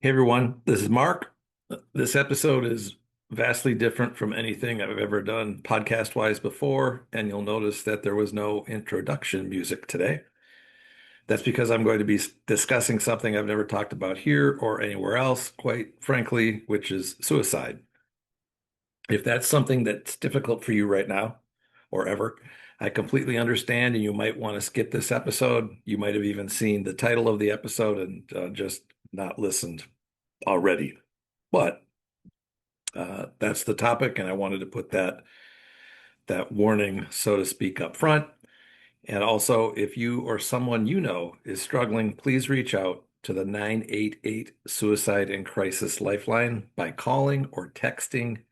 Hey everyone, this is Mark. This episode is vastly different from anything I've ever done podcast-wise before, and you'll notice that there was no introduction music today. That's because I'm going to be discussing something I've never talked about here or anywhere else, quite frankly, which is suicide. If that's something that's difficult for you right now or ever, I completely understand, and you might want to skip this episode. You might have even seen the title of the episode and just not listened already. But that's the topic, and I wanted to put that warning, so to speak, up front. And also, if you or someone you know is struggling, please reach out to the 988 Suicide and Crisis Lifeline by calling or texting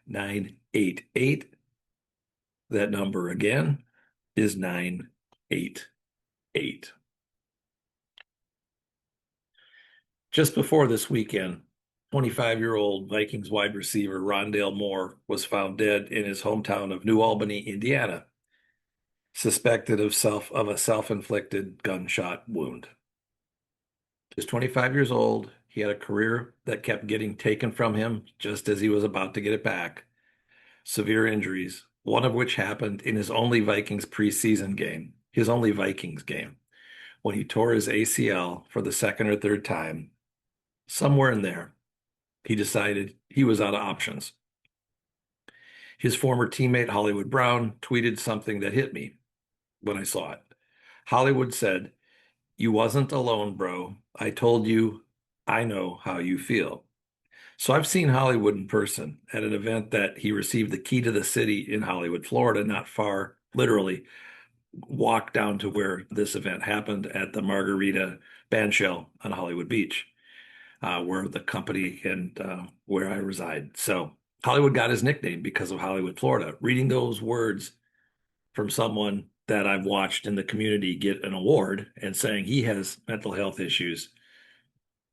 988. That number again is 988. Just before this weekend, 25-year-old Vikings wide receiver Rondale Moore was found dead in his hometown of New Albany, Indiana, suspected of a self-inflicted gunshot wound. He was 25 years old. He had a career that kept getting taken from him just as he was about to get it back. Severe injuries, one of which happened in his only Vikings preseason game, his only Vikings game, when he tore his ACL for the second or third time. Somewhere in there, he decided he was out of options. His former teammate Hollywood Brown tweeted something that hit me when I saw it. Hollywood said, "You wasn't alone, bro. I told you I know how you feel." So I've seen Hollywood in person at an event that he received the key to the city in Hollywood, Florida, not far, literally walk down to where this event happened at the Margarita Bandshell on Hollywood Beach, where the company and where I reside. So Hollywood got his nickname because of Hollywood, Florida. Reading those words from someone that I've watched in the community get an award and saying he has mental health issues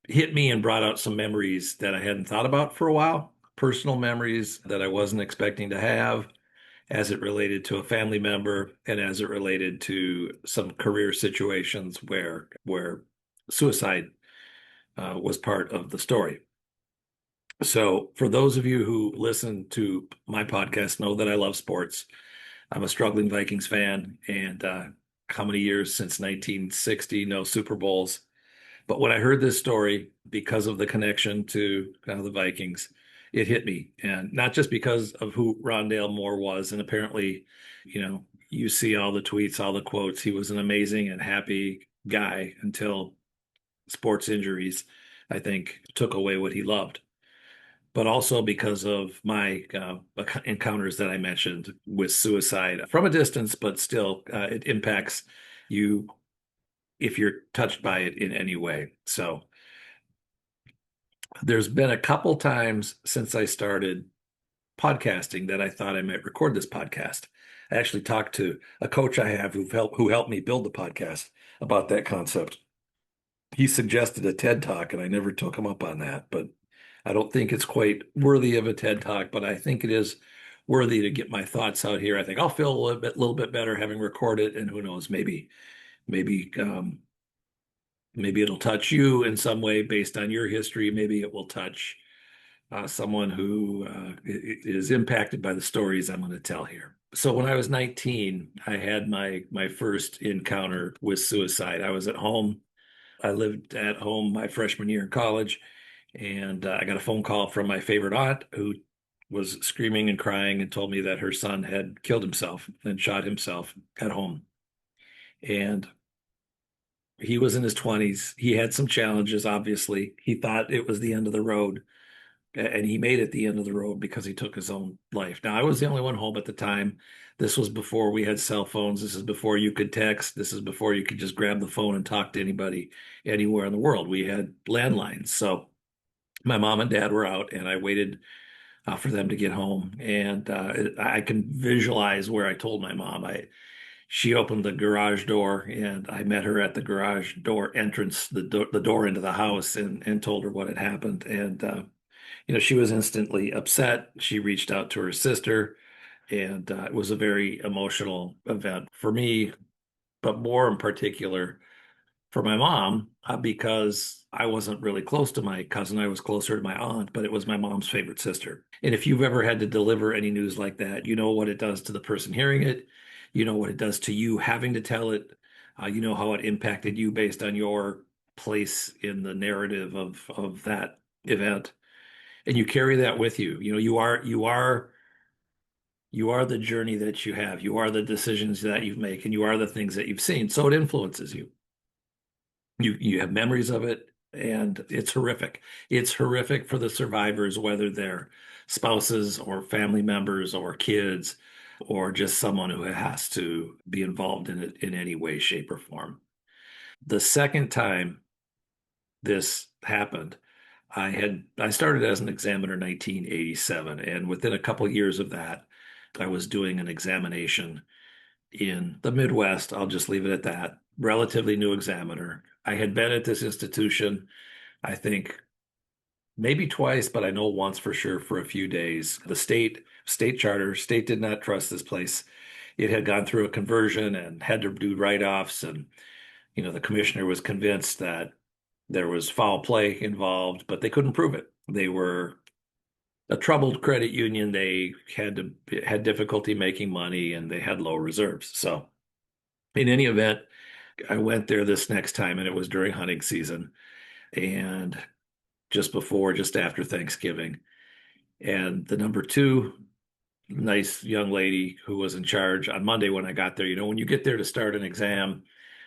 hit me and brought out some memories that I hadn't thought about for a while, personal memories that I wasn't expecting to have as it related to a family member and as it related to some career situations where suicide was part of the story. So, for those of you who listen to my podcast, know that I love sports. I'm a struggling Vikings fan, and how many years since 1960, no Super Bowls. But when I heard this story, because of the connection to the Vikings, it hit me. And not just because of who Rondale Moore was. And apparently, you see all the tweets, all the quotes. He was an amazing and happy guy until sports injuries, I think, took away what he loved. But also because of my encounters that I mentioned with suicide from a distance, but still, it impacts you if you're touched by it in any way. So there's been a couple times since I started podcasting that I thought I might record this podcast. I actually talked to a coach I have who helped me build the podcast about that concept. He suggested a TED Talk, and I never took him up on that, but I don't think it's quite worthy of a TED Talk, but I think it is worthy to get my thoughts out here. I think I'll feel a little bit better having recorded, and who knows, maybe maybe it'll touch you in some way based on your history. Maybe it will touch someone who is impacted by the stories I'm going to tell here. So when I was 19, I had my first encounter with suicide. I was at home. I lived at home my freshman year in college, and I got a phone call from my favorite aunt who was screaming and crying and told me that her son had killed himself and shot himself at home. And he was in his 20s. He had some challenges, obviously. He thought it was the end of the road, and he made it the end of the road because he took his own life. Now, I was the only one home at the time. This was before we had cell phones. This is before you could text. This is before you could just grab the phone and talk to anybody anywhere in the world. We had landlines. So my mom and dad were out, and I waited for them to get home. And I can visualize where I told my mom. She opened the garage door, and I met her at the garage door entrance, the door into the house, and told her what had happened. And she was instantly upset. She reached out to her sister, and it was a very emotional event for me, but more in particular for my mom, because I wasn't really close to my cousin. I was closer to my aunt, but it was my mom's favorite sister. And if you've ever had to deliver any news like that, you know what it does to the person hearing it. You know what it does to you having to tell it. You know how it impacted you based on your place in the narrative of that event. And you carry that with you. You know, you are the journey that you have. You are the decisions that you make, and you are the things that you've seen. So it influences you. You have memories of it, and it's horrific. It's horrific for the survivors, whether they're spouses or family members or kids or just someone who has to be involved in it in any way, shape, or form. The second time this happened, I started as an examiner in 1987, and within a couple of years of that, I was doing an examination in the Midwest. I'll just leave it at that. Relatively new examiner. I had been at this institution, I think maybe twice, but I know once for sure for a few days. The state charter, state did not trust this place. It had gone through a conversion and had to do write-offs, and the commissioner was convinced that there was foul play involved, but they couldn't prove it. They were a troubled credit union. They had difficulty making money, and they had low reserves. So in any event, I went there this next time, and it was during hunting season and just after Thanksgiving. And the number two nice young lady who was in charge on Monday when I got there, when you get there to start an exam,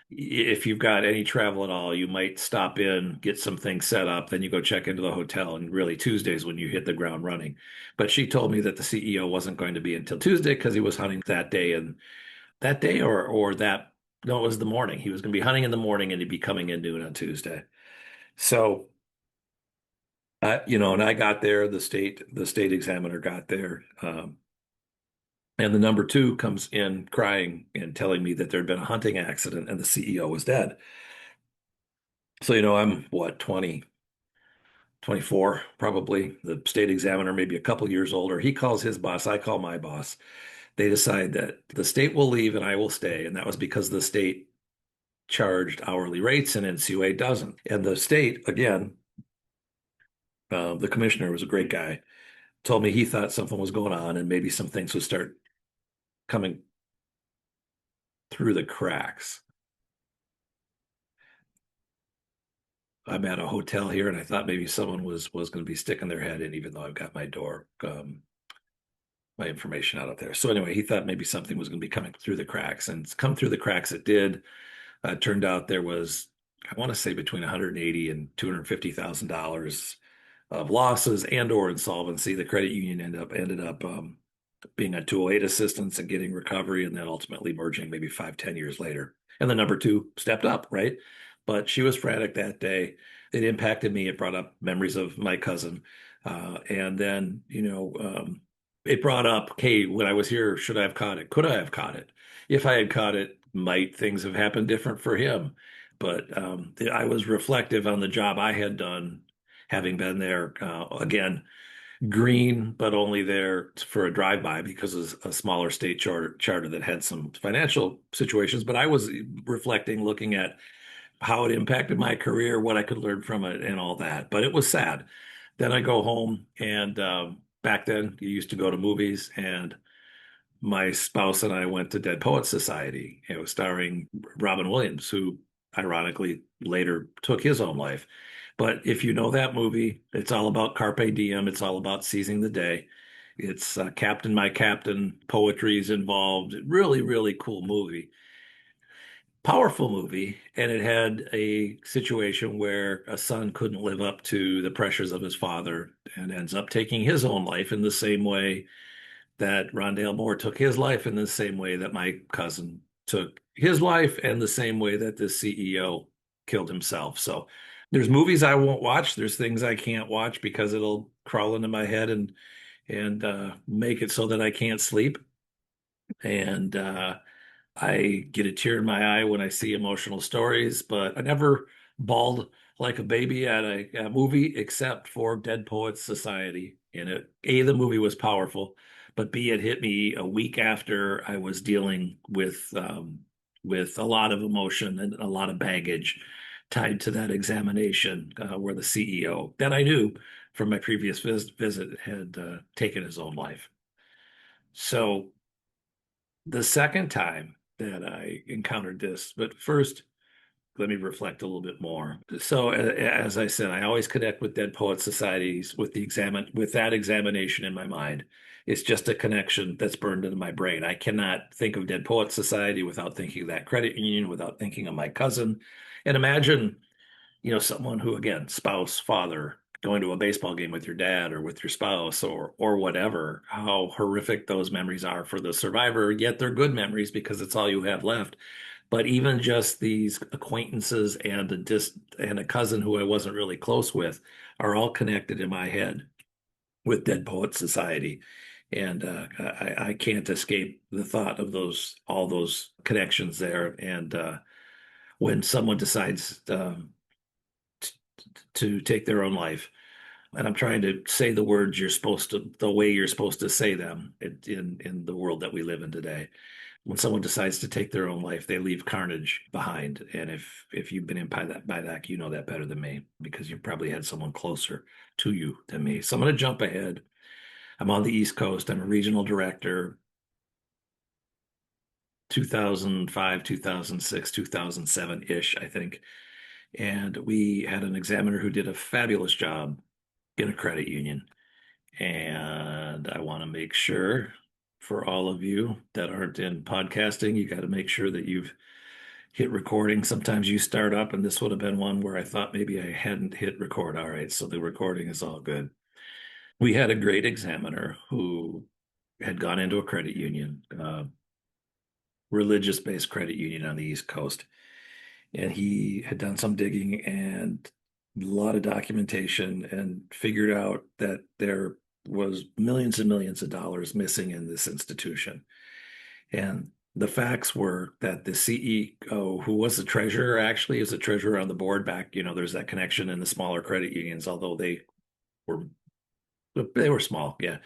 if you've got any travel at all, you might stop in, get some things set up, then you go check into the hotel. And really, Tuesday's when you hit the ground running. But she told me that the CEO wasn't going to be until Tuesday because he was hunting that day. And that day or that, no, it was the morning. He was going to be hunting in the morning and he'd be coming in noon on Tuesday. So, and I got there, the state examiner got there. And the number two comes in crying and telling me that there'd been a hunting accident and the CEO was dead. So, I'm what, 20, 24, probably. The state examiner, maybe a couple years older. He calls his boss. I call my boss. They decide that the state will leave and I will stay. And that was because the state charged hourly rates and NCUA doesn't. And the state, again, the commissioner was a great guy, told me he thought something was going on and maybe some things would start coming through the cracks. I'm at a hotel here, and I thought maybe someone was going to be sticking their head in, even though I've got my information out there. So anyway, he thought maybe something was going to be coming through the cracks, and it's come through the cracks. It did. It turned out there was, I want to say, between 180 and $250,000 of losses and or insolvency. The credit union ended up being a 208 assistance and getting recovery, and then ultimately merging maybe 5, 10 years later. And the number two stepped up, right? But she was frantic that day. It impacted me. It brought up memories of my cousin. And then, it brought up, hey, when I was here, should I have caught it? Could I have caught it? If I had caught it, might things have happened different for him? But I was reflective on the job I had done, having been there. Again, green, but only there for a drive-by because of a smaller state charter that had some financial situations. But I was reflecting, looking at how it impacted my career, what I could learn from it, and all that. But it was sad. Then I go home, and back then you used to go to movies, and my spouse and I went to Dead Poets Society. It was starring Robin Williams, who ironically later took his own life. But if you know that movie, it's all about carpe diem. It's all about seizing the day. It's Captain, My Captain, poetry is involved. Really, really cool movie. Powerful movie. And it had a situation where a son couldn't live up to the pressures of his father and ends up taking his own life in the same way that Rondale Moore took his life, in the same way that my cousin took his life, and the same way that the CEO killed himself. So there's movies I won't watch. There's things I can't watch because it'll crawl into my head and make it so that I can't sleep. And I get a tear in my eye when I see emotional stories, but I never bawled like a baby at a movie except for Dead Poets Society. And the movie was powerful, but B, it hit me a week after I was dealing with with a lot of emotion and a lot of baggage tied to that examination, where the CEO that I knew from my previous visit had taken his own life. So the second time that I encountered this, but first, let me reflect a little bit more. So, as I said, I always connect with Dead Poet Societies with with that examination in my mind. It's just a connection that's burned into my brain. I cannot think of Dead Poet Society without thinking of that credit union, without thinking of my cousin. And imagine, someone who, again, spouse, father, going to a baseball game with your dad or with your spouse or whatever, how horrific those memories are for the survivor, yet they're good memories because it's all you have left. But even just these acquaintances and a cousin who I wasn't really close with are all connected in my head with Dead Poet Society. And I can't escape the thought of all those connections there. And when someone decides to take their own life, and I'm trying to say the words the way you're supposed to say them in the world that we live in today. When someone decides to take their own life, they leave carnage behind. And if you've been impacted by that, you know that better than me because you probably had someone closer to you than me. So I'm going to jump ahead. I'm on the East Coast. I'm a regional director, 2005, 2006, 2007-ish, I think. And we had an examiner who did a fabulous job in a credit union. And I want to make sure for all of you that aren't in podcasting, you got to make sure that you've hit recording. Sometimes you start up, and this would have been one where I thought maybe I hadn't hit record. All right, so the recording is all good. We had a great examiner who had gone into a credit union, religious-based credit union on the East Coast, and he had done some digging and a lot of documentation and figured out that there was millions and millions of dollars missing in this institution. And the facts were that the CEO, who was the treasurer, actually is the treasurer on the board back, there's that connection in the smaller credit unions, although were they were small. Yeah.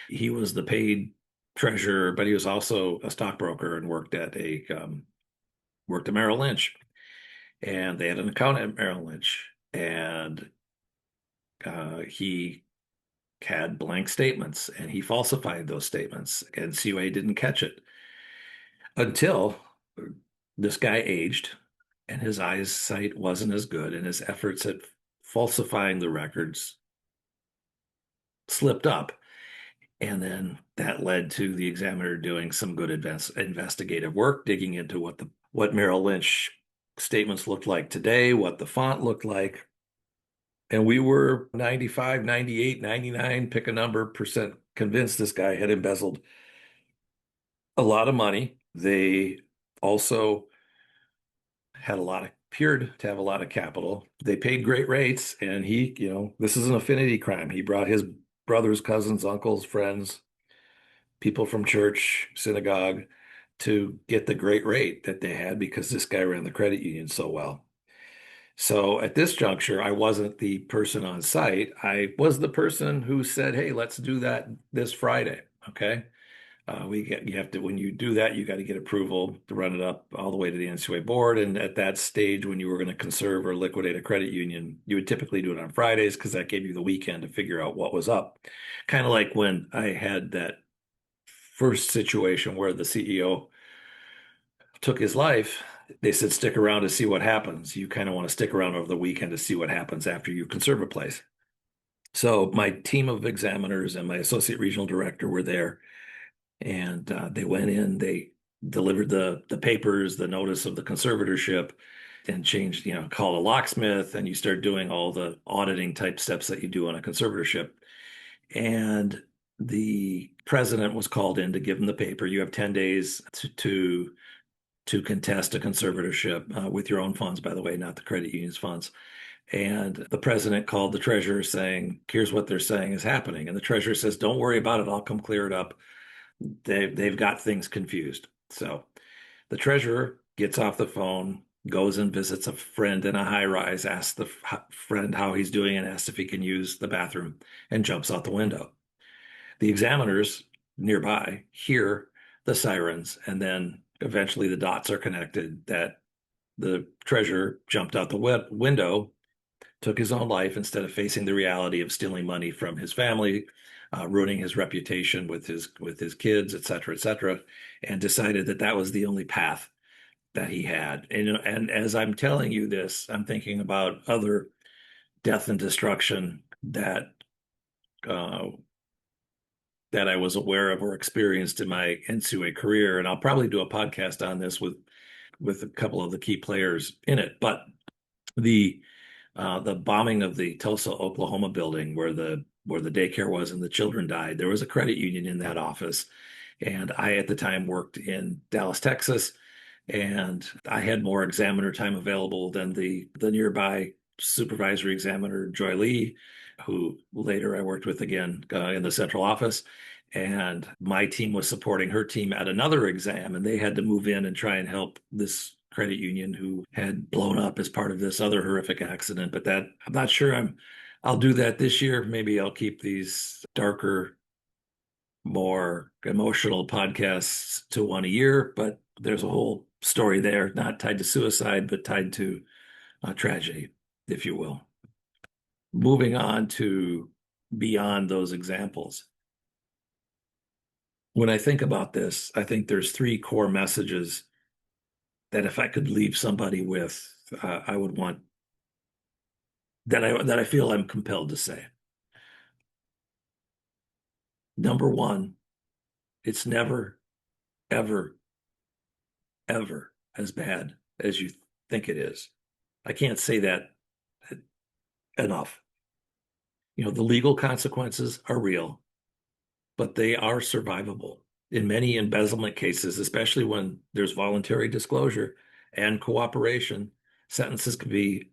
He was the paid treasurer, but he was also a stockbroker and worked at Merrill Lynch. And they had an account at Merrill Lynch. And he had blank statements and he falsified those statements. NCUA didn't catch it until this guy aged and his eyesight wasn't as good and his efforts at falsifying the records slipped up. And then that led to the examiner doing some good investigative work, digging into what Merrill Lynch statements looked like today, what the font looked like. And we were 95, 98, 99, pick a number, percent convinced this guy had embezzled a lot of money. They also appeared to have a lot of capital. They paid great rates, and this is an affinity crime. He brought his brothers, cousins, uncles, friends, people from church, synagogue to get the great rate that they had because this guy ran the credit union so well. So at this juncture, I wasn't the person on site. I was the person who said, "Hey, let's do that this Friday." Okay. When you do that, you got to get approval to run it up all the way to the NCUA board. And at that stage, when you were going to conserve or liquidate a credit union, you would typically do it on Fridays because that gave you the weekend to figure out what was up. Kind of like when I had that first situation where the CEO took his life, they said, stick around to see what happens. You kind of want to stick around over the weekend to see what happens after you conserve a place. So my team of examiners and my associate regional director were there. And they went in, they delivered the papers, the notice of the conservatorship, and changed, called a locksmith, and you start doing all the auditing type steps that you do on a conservatorship. And the president was called in to give him the paper. You have 10 days to contest a conservatorship with your own funds, by the way, not the credit union's funds. And the president called the treasurer saying, here's what they're saying is happening. And the treasurer says, don't worry about it. I'll come clear it up. They've got things confused. So the treasurer gets off the phone, goes and visits a friend in a high rise, asks the friend how he's doing and asks if he can use the bathroom and jumps out the window. The examiners nearby hear the sirens and then eventually the dots are connected that the treasurer jumped out the window, took his own life instead of facing the reality of stealing money from his family, ruining his reputation with his kids, et cetera, and decided that that was the only path that he had. And as I'm telling you this, I'm thinking about other death and destruction uh, that I was aware of or experienced in my NCUA career. And I'll probably do a podcast on this with a couple of the key players in it. But the the bombing of the Tulsa, Oklahoma building where the daycare was and the children died, there was a credit union in that office. And I at the time worked in Dallas, Texas, and I had more examiner time available than the nearby supervisory examiner, Joy Lee, who later I worked with again in the central office. And my team was supporting her team at another exam, and they had to move in and try and help this credit union who had blown up as part of this other horrific accident. But that I'm not sure I'll do that this year. Maybe I'll keep these darker, more emotional podcasts to one a year, but there's a whole story there, not tied to suicide, but tied to tragedy, if you will. Moving on to beyond those examples. When I think about this, I think there's three core messages that if I could leave somebody with, I would want that I feel I'm compelled to say. Number one, it's never, ever, ever as bad as you think it is. I can't say that enough. You know, the legal consequences are real, but they are survivable. In many embezzlement cases, especially when there's voluntary disclosure and cooperation, sentences can be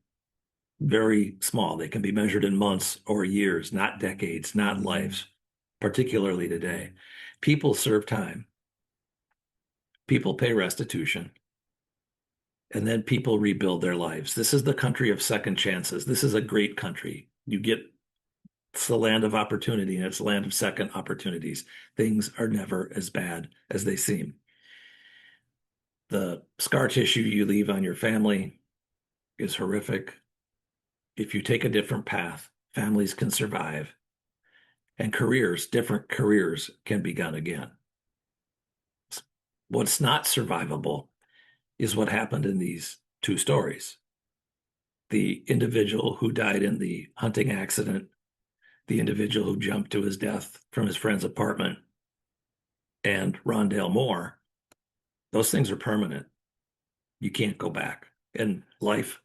very small. They can be measured in months or years, not decades, not lives, particularly today. People serve time, people pay restitution, and then people rebuild their lives. This is the country of second chances. This is a great country. It's the land of opportunity and it's the land of second opportunities. Things are never as bad as they seem. The scar tissue you leave on your family is horrific. If you take a different path, families can survive and different careers can begin again. What's not survivable is what happened in these two stories. The individual who died in the hunting accident, the individual who jumped to his death from his friend's apartment, and Rondale Moore, those things are permanent. You can't go back. And life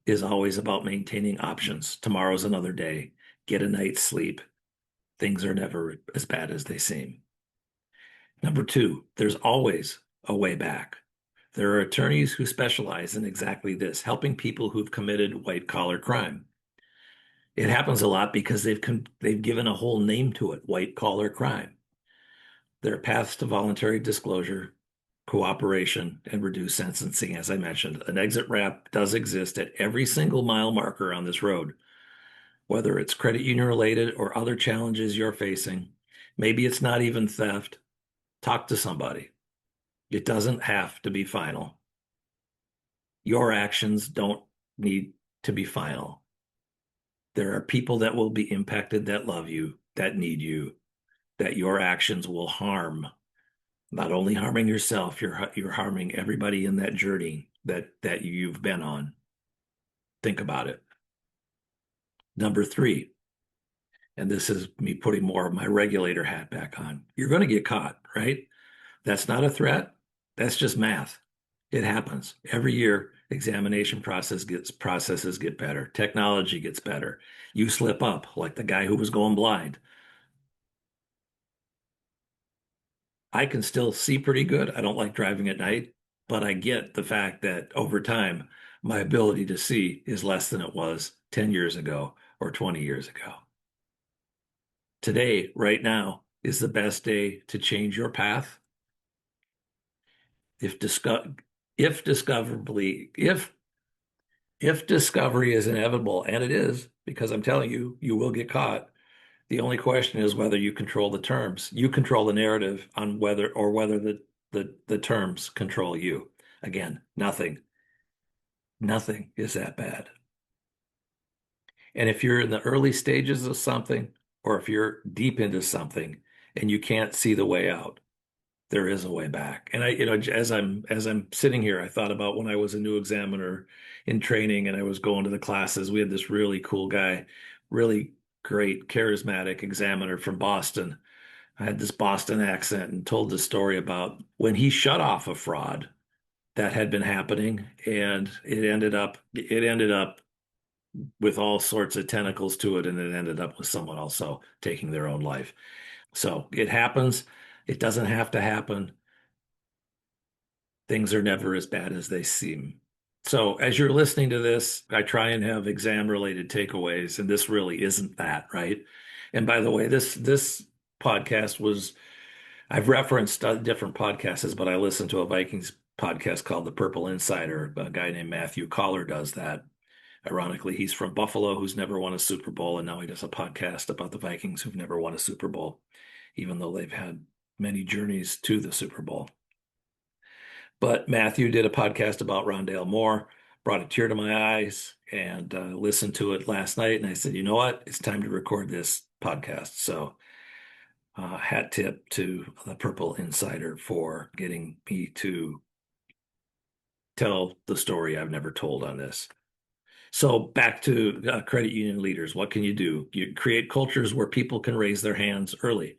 is always about maintaining options. Tomorrow's another day. Get a night's sleep. Things are never as bad as they seem. Number two, there's always a way back. There are attorneys who specialize in exactly this, helping people who've committed white-collar crime. It happens a lot because they've given a whole name to it, white-collar crime. There are paths to voluntary disclosure, cooperation, and reduced sentencing, as I mentioned. An exit ramp does exist at every single mile marker on this road, whether it's credit union related or other challenges you're facing. Maybe it's not even theft. Talk to somebody. It doesn't have to be final. Your actions don't need to be final. There are people that will be impacted that love you, that need you, that your actions will harm. Not only harming yourself, you're harming everybody in that journey that you've been on. Think about it. Number three, and this is me putting more of my regulator hat back on. You're going to get caught, right? That's not a threat. That's just math. It happens. Every year, examination processes get better. Technology gets better. You slip up, like the guy who was going blind. I can still see pretty good. I don't like driving at night, but I get the fact that over time, my ability to see is less than it was 10 years ago or 20 years ago. Today, right now, is the best day to change your path. If discovery is inevitable, and it is, because I'm telling you, you will get caught. The only question is whether you control the terms. You control the narrative on whether the terms control you. Again, nothing is that bad. And if you're in the early stages of something, or if you're deep into something and you can't see the way out, there is a way back. And as I'm sitting here, I thought about when I was a new examiner in training and I was going to the classes. We had this really cool guy, really great, charismatic examiner from Boston. I had this Boston accent and told the story about when he shut off a fraud that had been happening, and it ended up with all sorts of tentacles to it, and it ended up with someone also taking their own life. So it happens. It doesn't have to happen. Things are never as bad as they seem. So as you're listening to this, I try and have exam related takeaways, and this really isn't that, right? And by the way, this podcast was I've referenced different podcasts, but I listened to a Vikings podcast called The Purple Insider. A guy named Matthew Collar does that. Ironically, he's from Buffalo, who's never won a Super Bowl, and now he does a podcast about the Vikings who've never won a Super Bowl, even though they've had many journeys to the Super Bowl. But Matthew did a podcast about Rondale Moore, brought a tear to my eyes, and listened to it last night. And I said, you know what? It's time to record this podcast. So, hat tip to the Purple Insider for getting me to tell the story I've never told on this. So, back to credit union leaders. What can you do? You create cultures where people can raise their hands early.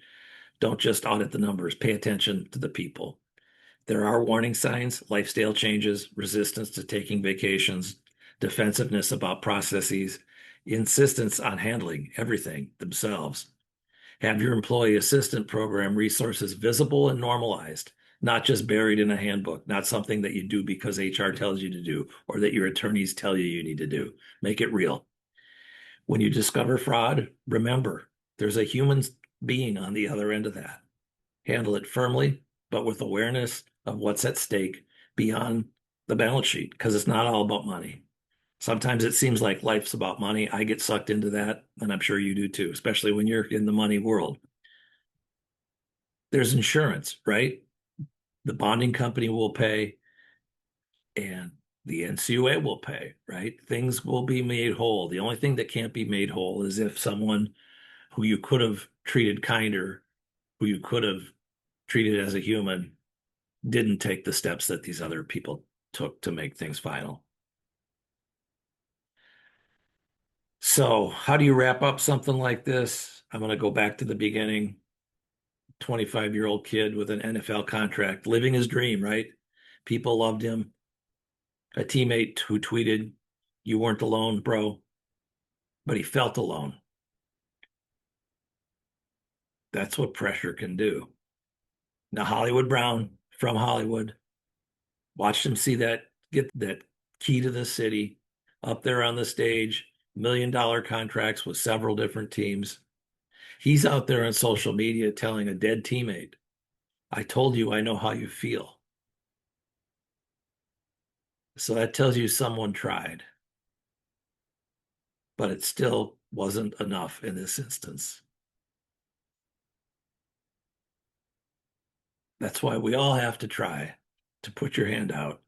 Don't just audit the numbers, pay attention to the people. There are warning signs, lifestyle changes, resistance to taking vacations, defensiveness about processes, insistence on handling everything themselves. Have your employee assistant program resources visible and normalized, not just buried in a handbook, not something that you do because HR tells you to do or that your attorneys tell you need to do. Make it real. When you discover fraud, remember there's a human being on the other end of that. Handle it firmly, but with awareness of what's at stake beyond the balance sheet, because it's not all about money. Sometimes it seems like life's about money. I get sucked into that, and I'm sure you do too, especially when you're in the money world. There's insurance, right? The bonding company will pay, and the NCUA will pay, right? Things will be made whole. The only thing that can't be made whole is if someone who you could have treated kinder, who you could have treated as a human, didn't take the steps that these other people took to make things final. So, how do you wrap up something like this? I'm going to go back to the beginning. 25-year-old kid with an NFL contract, living his dream, right? People loved him. A teammate who tweeted, "You weren't alone, bro," but he felt alone. That's what pressure can do. Now, Hollywood Brown from Hollywood watched him see that, get that key to the city up there on the stage, $1 million contracts with several different teams. He's out there on social media telling a dead teammate, "I told you I know how you feel." So that tells you someone tried, but it still wasn't enough in this instance. That's why we all have to try to put your hand out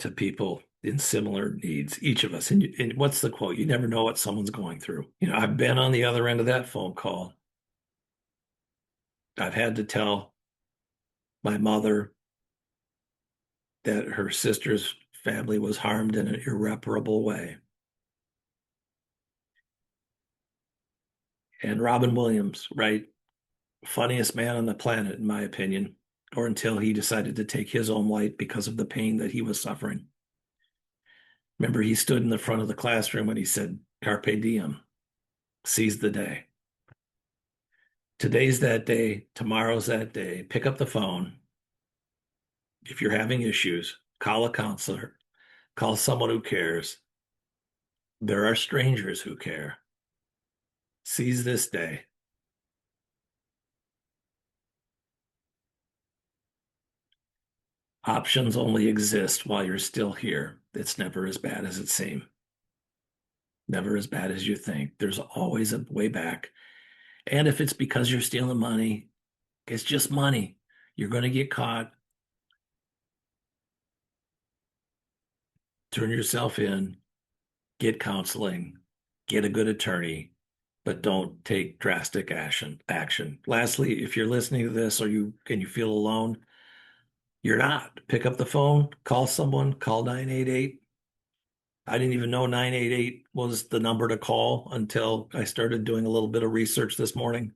to people in similar needs, each of us. And what's the quote? You never know what someone's going through. I've been on the other end of that phone call. I've had to tell my mother that her sister's family was harmed in an irreparable way. And Robin Williams, right? Funniest man on the planet, in my opinion, or until he decided to take his own life because of the pain that he was suffering. Remember, he stood in the front of the classroom and he said, "Carpe diem, seize the day." Today's that day. Tomorrow's that day. Pick up the phone. If you're having issues, call a counselor, call someone who cares. There are strangers who care. Seize this day. Options only exist while you're still here. It's never as bad as it seems. Never as bad as you think. There's always a way back. And if it's because you're stealing money, it's just money. You're going to get caught. Turn yourself in, get counseling, get a good attorney, but don't take drastic action. Lastly, if you're listening to this or you feel alone, you're not. Pick up the phone, call someone, call 988. I didn't even know 988 was the number to call until I started doing a little bit of research this morning.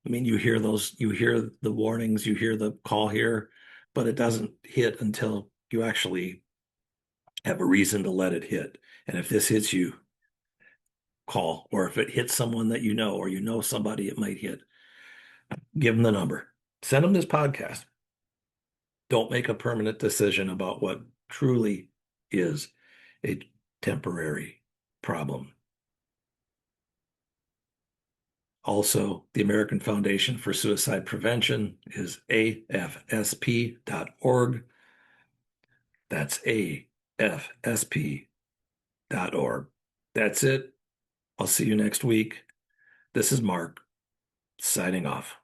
I mean, you hear the warnings, you hear the call here, but it doesn't hit until you actually have a reason to let it hit. And if this hits you, call. Or if it hits someone that you know, or you know somebody it might hit, give them the number. Send them this podcast. Don't make a permanent decision about what truly is a temporary problem. Also, the American Foundation for Suicide Prevention is afsp.org. That's afsp.org. That's it. I'll see you next week. This is Mark signing off.